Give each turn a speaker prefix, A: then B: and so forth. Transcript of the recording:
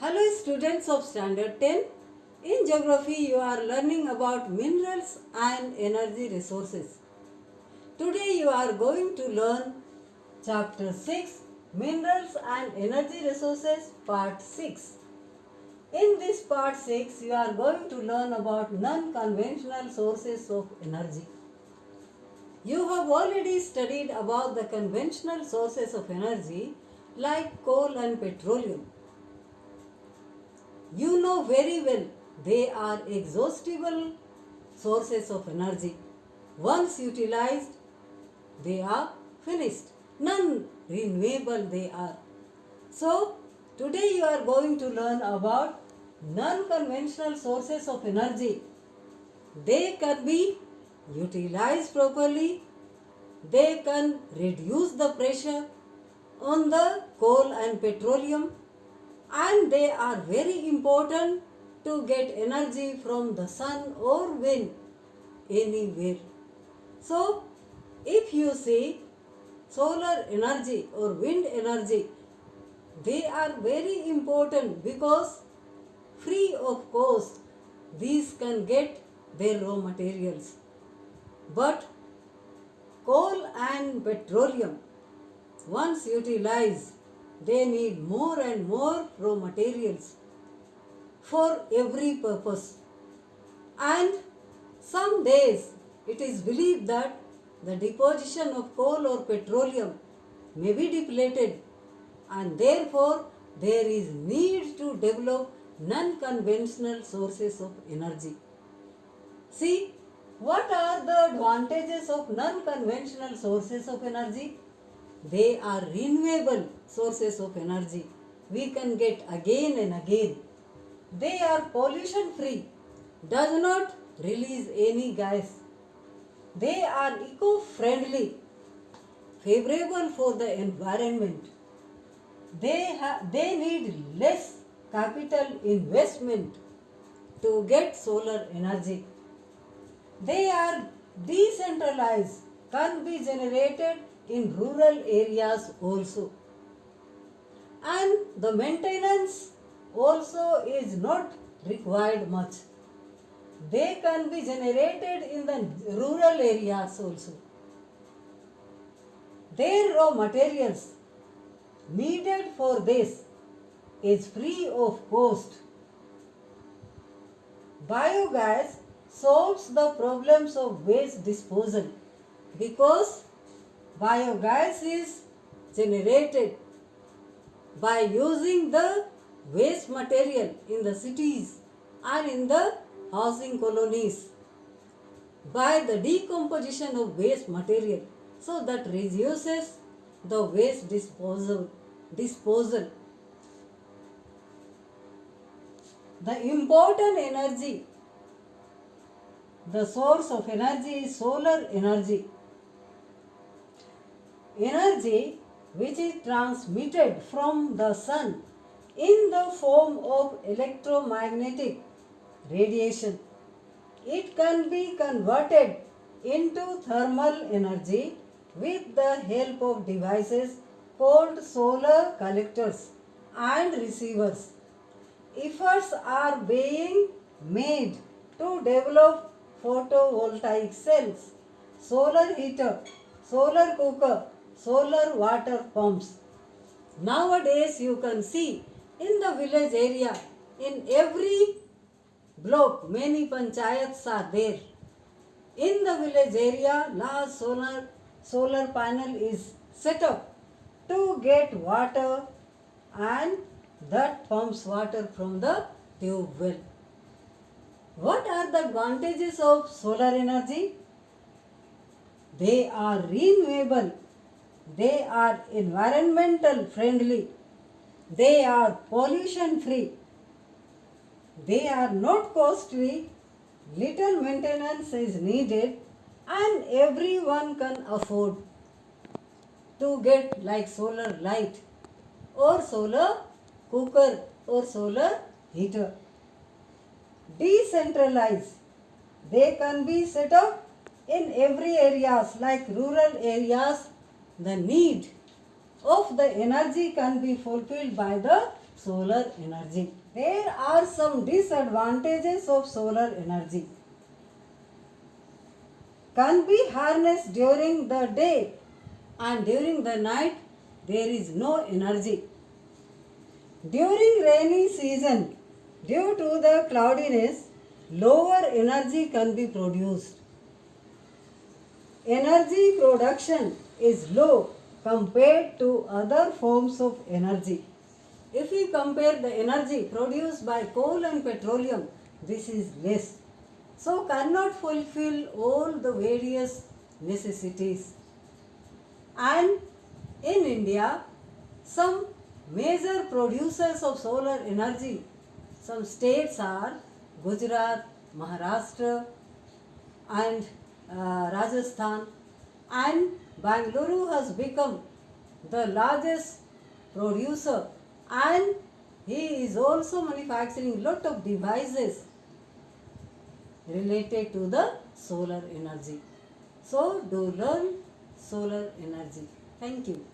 A: Hello students of Standard 10. In geography you are learning about minerals and energy resources. Today you are going to learn chapter 6 Minerals and Energy Resources part 6. In this part 6 you are going to learn about non-conventional sources of energy. You have already studied about the conventional sources of energy like coal and petroleum. You know very well they are exhaustible sources of energy. Once utilized, they are finished. Non-renewable they are. So, today you are going to learn about non-conventional sources of energy. They can be utilized properly. They can reduce the pressure on the coal and petroleum, and they are very important to get energy from the sun or wind anywhere. So, if you see solar energy or wind energy, they are very important because free of cost these can get their raw materials. But coal and petroleum, once utilized, they need more and more raw materials for every purpose. And some days it is believed that the deposition of coal or petroleum may be depleted, and therefore there is need to develop non-conventional sources of energy. See, what are the advantages of non-conventional sources of energy? They are renewable sources of energy. We can get again and again. They are pollution free, does not release any gas. They are eco-friendly, favorable for the environment. They need less capital investment to get solar energy. They are decentralized, can be generated in rural areas also. And the maintenance also is not required much. They can be generated in the rural areas also. Their raw materials needed for this is free of cost. Biogas solves the problems of waste disposal because biogas is generated by using the waste material in the cities and in the housing colonies by the decomposition of waste material, so that reduces the waste disposal. The important energy, the source of energy is solar energy. Energy which is transmitted from the sun in the form of electromagnetic radiation. It can be converted into thermal energy with the help of devices called solar collectors and receivers. Efforts are being made to develop photovoltaic cells, solar heater, solar cooker, solar water pumps. Nowadays you can see in the village area, in every block many panchayats are there. In the village area large solar panel is set up to get water, and that pumps water from the tube well. What are the advantages of solar energy? They are renewable. They are environmental friendly. They are pollution free. They are not costly. Little maintenance is needed, and everyone can afford to get like solar light or solar cooker or solar heater. Decentralized. They can be set up in every areas like rural areas. The need of the energy can be fulfilled by the solar energy. There are some disadvantages of solar energy. Can be harnessed during the day and during the night there is no energy. During rainy season, due to the cloudiness, lower energy can be produced. Energy production is low compared to other forms of energy. If we compare the energy produced by coal and petroleum, this is less. So cannot fulfill all the various necessities. And in India, some major producers of solar energy, some states are Gujarat, Maharashtra and Rajasthan, and Bangalore has become the largest producer, and he is also manufacturing lot of devices related to the solar energy. So do learn solar energy. Thank you.